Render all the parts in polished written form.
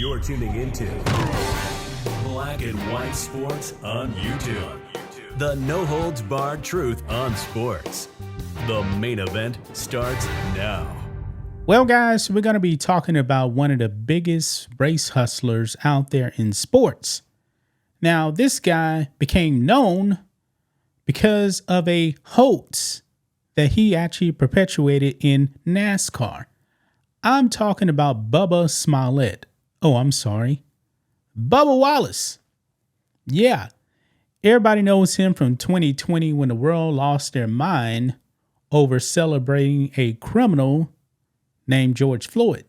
You're tuning into Black and White Sports on YouTube. The no-holds-barred truth on sports. The main event starts now. Well, guys, we're going to be talking about one of the biggest race hustlers out there in sports. Now, this guy became known because of a hoax that he actually perpetuated in NASCAR. I'm talking about Bubba Smollett. Oh, I'm sorry. Bubba Wallace. Yeah. Everybody knows him from 2020 when the world lost their mind over celebrating a criminal named George Floyd.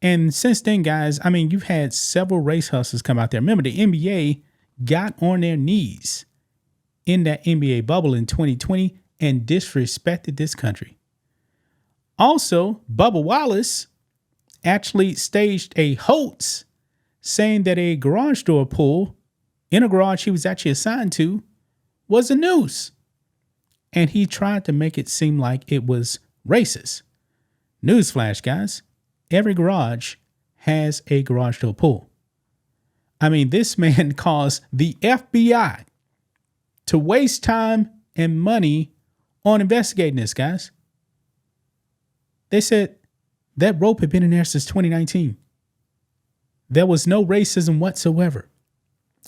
And since then, guys, I mean, you've had several race hustlers come out there. Remember, the NBA got on their knees in that NBA bubble in 2020 and disrespected this country. Also, Bubba Wallace actually staged a hoax saying that a garage door pull in a garage he was actually assigned to was a noose. And he tried to make it seem like it was racist. Newsflash, guys. Every garage has a garage door pull. I mean, this man caused the FBI to waste time and money on investigating this, guys. They said that rope had been in there since 2019. There was no racism whatsoever.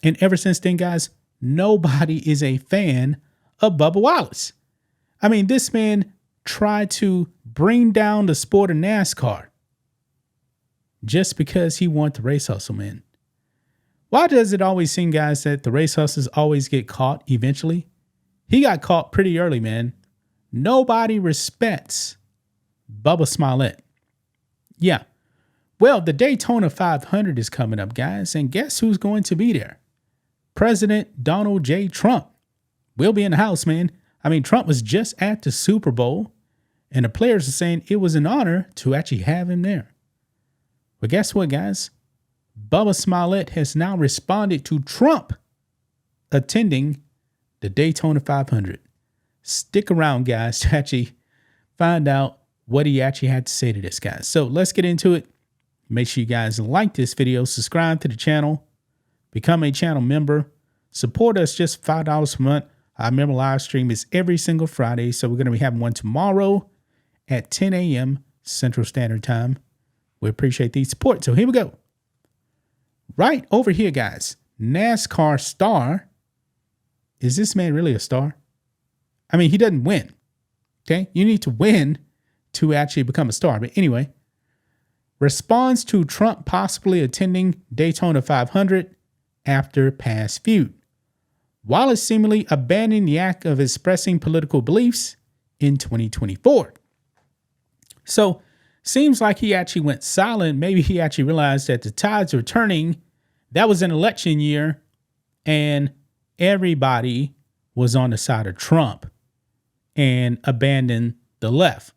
And ever since then, guys, nobody is a fan of Bubba Wallace. I mean, this man tried to bring down the sport of NASCAR just because he wanted the race hustle, man. Why does it always seem, guys, that the race hustlers always get caught eventually? He got caught pretty early, man. Nobody respects Bubba Smollett. Yeah. Well, the Daytona 500 is coming up, guys, and guess who's going to be there? President Donald J. Trump will be in the house, man. I mean, Trump was just at the Super Bowl, and the players are saying it was an honor to actually have him there. But guess what, guys? Bubba Smollett has now responded to Trump attending the Daytona 500. Stick around, guys, to actually find out what he actually had to say to this, guys. So let's get into it. Make sure you guys like this video, subscribe to the channel, become a channel member, support us just $5 per month. Our member live stream is every single Friday, so we're going to be having one tomorrow at 10 a.m. Central Standard Time. We appreciate the support. So here we go. Right over here, guys. NASCAR star. Is this man really a star? I mean, he doesn't win. Okay? You need to win to actually become a star. But anyway, responds to Trump possibly attending Daytona 500 after past feud. Wallace seemingly abandoned the act of expressing political beliefs in 2024. So, seems like he actually went silent. Maybe he actually realized that the tides were turning. That was an election year, and everybody was on the side of Trump and abandoned the left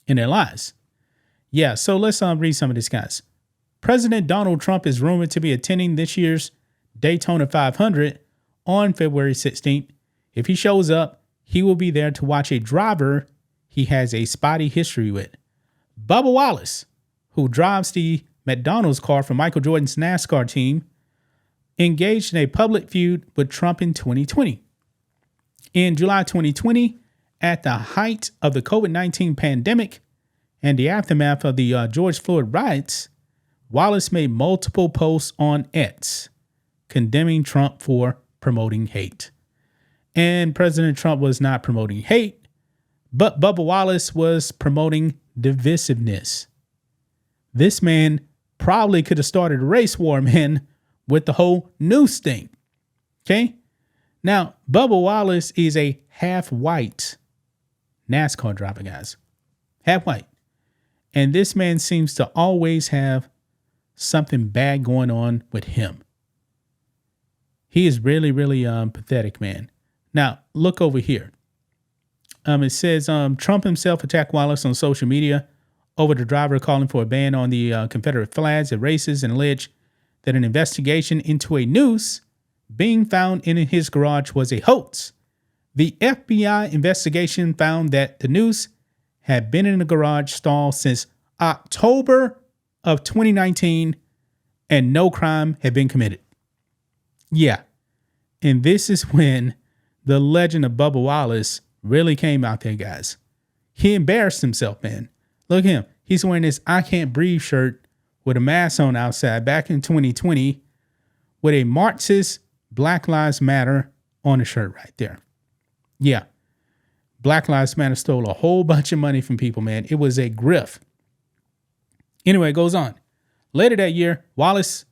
in their lives. Yeah, so let's read some of this, guys. President Donald Trump is rumored to be attending this year's Daytona 500 on February 16th. If he shows up, he will be there to watch a driver he has a spotty history with. Bubba Wallace, who drives the McDonald's car for Michael Jordan's NASCAR team, engaged in a public feud with Trump in 2020. In July 2020, at the height of the COVID-19 pandemic and the aftermath of the George Floyd riots, Wallace made multiple posts on X condemning Trump for promoting hate. And President Trump was not promoting hate, but Bubba Wallace was promoting divisiveness. This man probably could have started a race war, man, with the whole noose thing. Okay? Now, Bubba Wallace is a half-white NASCAR driver, guys. Half-white. And this man seems to always have something bad going on with him. He is really, really pathetic, man. Now, look over here. It says Trump himself attacked Wallace on social media over the driver calling for a ban on the Confederate flags at races and alleged that an investigation into a noose being found in his garage was a hoax. The FBI investigation found that the noose had been in the garage stall since October of 2019 and no crime had been committed. Yeah. And this is when the legend of Bubba Wallace really came out there, guys. He embarrassed himself, man. Look at him. He's wearing this I Can't Breathe shirt with a mask on outside back in 2020 with a Marxist Black Lives Matter on the shirt right there. Yeah. Black Lives Matter stole a whole bunch of money from people, man. It was a grift. Anyway, it goes on. Later that year, Wallace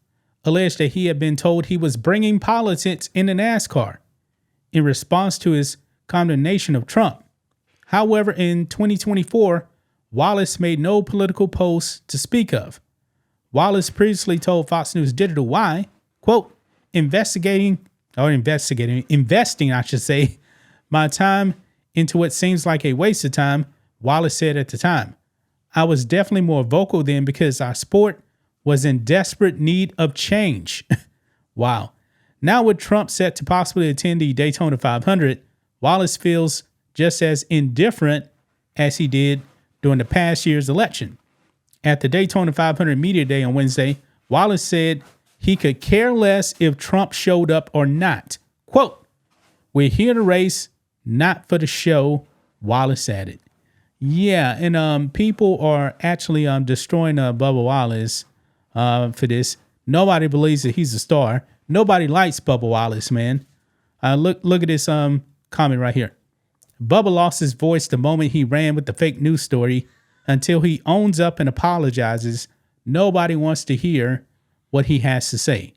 alleged that he had been told he was bringing politics into NASCAR in response to his condemnation of Trump. However, in 2024, Wallace made no political posts to speak of. Wallace previously told Fox News Digital why, quote, investing, I should say, my time into what seems like a waste of time, Wallace said at the time. I was definitely more vocal then because our sport was in desperate need of change. Wow. Now with Trump set to possibly attend the Daytona 500, Wallace feels just as indifferent as he did during the past year's election. At the Daytona 500 Media Day on Wednesday, Wallace said he could care less if Trump showed up or not. Quote, we're here to race, not for the show, Wallace added. Yeah, and people are actually destroying Bubba Wallace for this. Nobody believes that he's a star. Nobody likes Bubba Wallace, man. Look at this comment right here. Bubba lost his voice the moment he ran with the fake news story. Until he owns up and apologizes, nobody wants to hear what he has to say.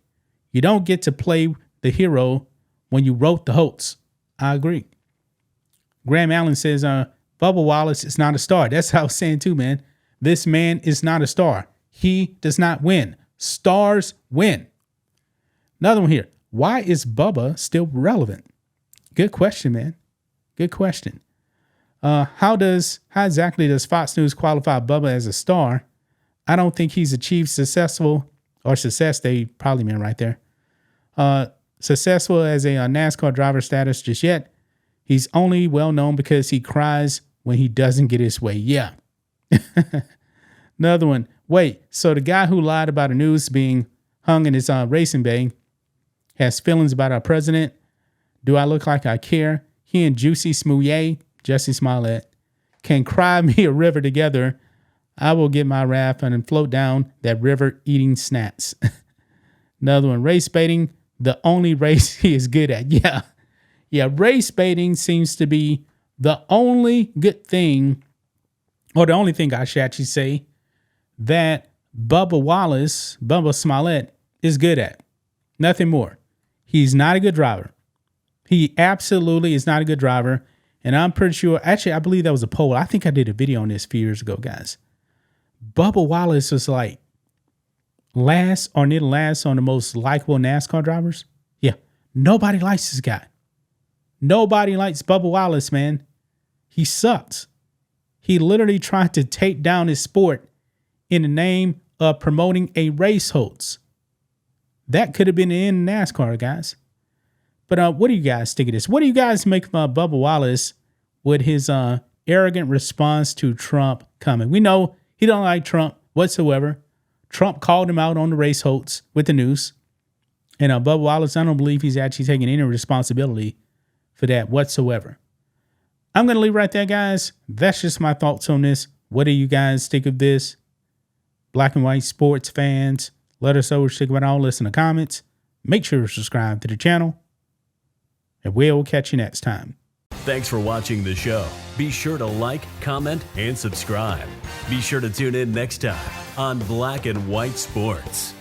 You don't get to play the hero when you wrote the hoax. I agree. Graham Allen says, Bubba Wallace is not a star. That's how I was saying too, man. This man is not a star. He does not win. Stars win. Another one here. Why is Bubba still relevant? Good question, man. Good question. How exactly does Fox News qualify Bubba as a star? I don't think he's achieved success, they probably mean right there. Successful as a NASCAR driver status just yet. He's only well known because he cries when he doesn't get his way. Yeah. Another one. Wait, so the guy who lied about the news being hung in his racing bay has feelings about our president? Do I look like I care? He and Juicy Smouye, Jesse Smollett, can cry me a river together. I will get my raft and float down that river eating snacks. Another one, race baiting, the only race he is good at. Yeah, race baiting seems to be the only good thing, or the only thing I should actually say, that Bubba Smollett is good at. Nothing more. He's not a good driver. He absolutely is not a good driver. And I'm pretty sure, actually, I believe that was a poll. I think I did a video on this a few years ago, guys. Bubba Wallace was like last or near the last on the most likable NASCAR drivers. Yeah. Nobody likes this guy. Nobody likes Bubba Wallace, man. He sucks. He literally tried to take down his sport in the name of promoting a race hoax. That could have been the end of NASCAR, guys. But what do you guys think of this? What do you guys make of Bubba Wallace with his arrogant response to Trump coming? We know he don't like Trump whatsoever. Trump called him out on the race hoax with the news. And Bubba Wallace, I don't believe he's actually taking any responsibility for that whatsoever. I'm going to leave right there, guys. That's just my thoughts on this. What do you guys think of this? Black and white sports fans, let us know what you think about all this in the comments. Make sure to subscribe to the channel. And we'll catch you next time. Thanks for watching the show. Be sure to like, comment, and subscribe. Be sure to tune in next time on Black and White Sports.